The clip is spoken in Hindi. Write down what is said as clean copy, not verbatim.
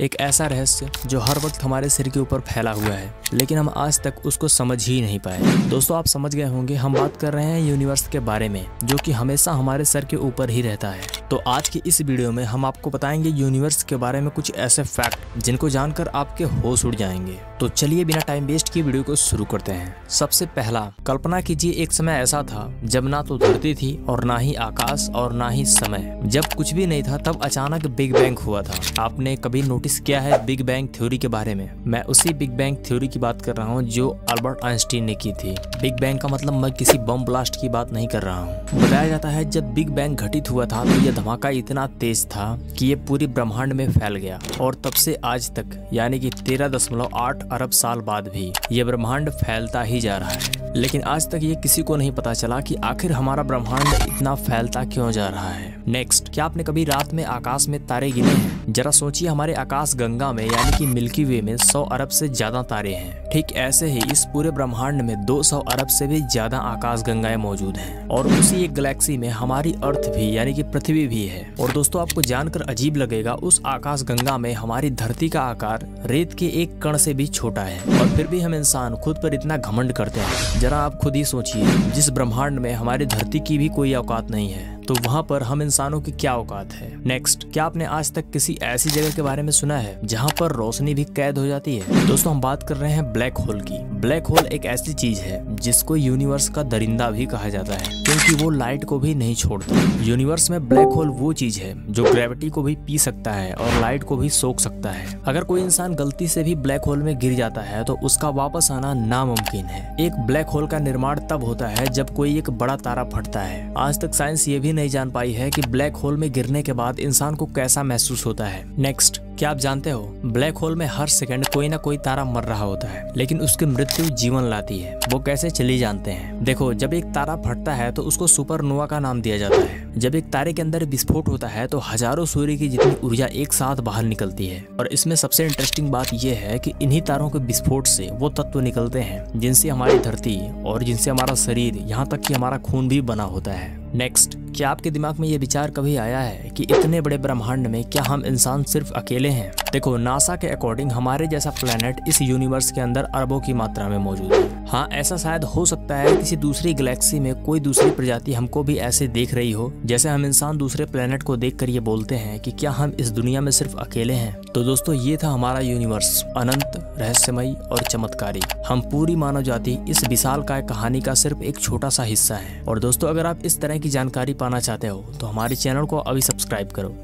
एक ऐसा रहस्य जो हर वक्त हमारे सिर के ऊपर फैला हुआ है, लेकिन हम आज तक उसको समझ ही नहीं पाए। दोस्तों, आप समझ गए होंगे हम बात कर रहे हैं यूनिवर्स के बारे में, जो कि हमेशा हमारे सर के ऊपर ही रहता है। तो आज की इस वीडियो में हम आपको बताएंगे यूनिवर्स के बारे में कुछ ऐसे फैक्ट जिनको जानकर आपके होश उड़ जाएंगे। तो चलिए बिना टाइम वेस्ट किए वीडियो को शुरू करते हैं। सबसे पहला, कल्पना कीजिए एक समय ऐसा था जब ना तो धरती थी और ना ही आकाश और ना ही समय। जब कुछ भी नहीं था तब अचानक बिग बैंग हुआ था। आपने कभी नोटिस किया है बिग बैंग थ्योरी के बारे में? मैं उसी बिग बैंग थ्योरी की बात कर रहा हूँ जो अल्बर्ट आइंस्टीन ने की थी। बिग बैंग का मतलब मैं किसी बम ब्लास्ट की बात नहीं कर रहा हूँ। बताया जाता है जब बिग बैंग घटित हुआ था तो यह धमाका इतना तेज था कि ये पूरी ब्रह्मांड में फैल गया, और तब से आज तक यानी कि 13.8 अरब साल बाद भी ये ब्रह्मांड फैलता ही जा रहा है। लेकिन आज तक ये किसी को नहीं पता चला कि आखिर हमारा ब्रह्मांड इतना फैलता क्यों जा रहा है। नेक्स्ट, क्या आपने कभी रात में आकाश में तारे गिने हैं? जरा सोचिए, हमारे आकाश गंगा में यानी कि मिल्की वे में 100 अरब से ज्यादा तारे हैं। ठीक ऐसे ही इस पूरे ब्रह्मांड में 200 अरब से भी ज्यादा आकाश गंगाएं मौजूद हैं, और उसी एक गैलेक्सी में हमारी अर्थ भी यानी कि पृथ्वी भी है। और दोस्तों, आपको जानकर अजीब लगेगा, उस आकाश गंगा में हमारी धरती का आकार रेत के एक कण से भी छोटा है, और फिर भी हम इंसान खुद पर इतना घमंड करते हैं। जरा आप खुद ही सोचिए, जिस ब्रह्मांड में हमारी धरती की भी कोई औकात नहीं है, तो वहाँ पर हम इंसानों की क्या औकात है। नेक्स्ट, क्या आपने आज तक किसी ऐसी जगह के बारे में सुना है जहाँ पर रोशनी भी कैद हो जाती है? दोस्तों, हम बात कर रहे हैं ब्लैक होल की। ब्लैक होल एक ऐसी चीज है जिसको यूनिवर्स का दरिंदा भी कहा जाता है, क्योंकि वो लाइट को भी नहीं छोड़ता। यूनिवर्स में ब्लैक होल वो चीज है जो ग्रेविटी को भी पी सकता है और लाइट को भी सोख सकता है। अगर कोई इंसान गलती से भी ब्लैक होल में गिर जाता है तो उसका वापस आना नामुमकिन है। एक ब्लैक होल का निर्माण तब होता है जब कोई एक बड़ा तारा फटता है। आज तक साइंस ये भी नहीं जान पाई है कि ब्लैक होल में गिरने के बाद इंसान को कैसा महसूस होता है। नेक्स्ट, क्या आप जानते हो ब्लैक होल में हर सेकंड कोई ना कोई तारा मर रहा होता है, लेकिन उसकी मृत्यु जीवन लाती है। वो कैसे, चलिए जानते हैं। देखो, जब एक तारा फटता है तो उसको सुपरनोवा का नाम दिया जाता है। जब एक तारे के अंदर विस्फोट होता है तो हजारों सूर्य की जितनी ऊर्जा एक साथ बाहर निकलती है। और इसमें सबसे इंटरेस्टिंग बात यह है कि इन्हीं तारों के विस्फोट से वो तत्व निकलते हैं जिनसे हमारी धरती और जिनसे हमारा शरीर, यहाँ तक कि हमारा खून भी बना होता है। नेक्स्ट, क्या आपके दिमाग में ये विचार कभी आया है कि इतने बड़े ब्रह्मांड में क्या हम इंसान सिर्फ अकेले हैं? देखो, नासा के अकॉर्डिंग हमारे जैसा प्लेनेट इस यूनिवर्स के अंदर अरबों की मात्रा में मौजूद है। हाँ, ऐसा शायद हो सकता है किसी दूसरी गैलेक्सी में कोई दूसरी प्रजाति हमको भी ऐसे देख रही हो, जैसे हम इंसान दूसरे प्लेनेट को देखकर ये बोलते हैं कि क्या हम इस दुनिया में सिर्फ अकेले हैं। तो दोस्तों, ये था हमारा यूनिवर्स, अनंत, रहस्यमयी और चमत्कारी। हम पूरी मानव जाति इस विशालकाय कहानी का सिर्फ एक छोटा सा हिस्सा है। और दोस्तों, अगर आप इस तरह की जानकारी पाना चाहते हो तो हमारे चैनल को अभी सब्सक्राइब करो।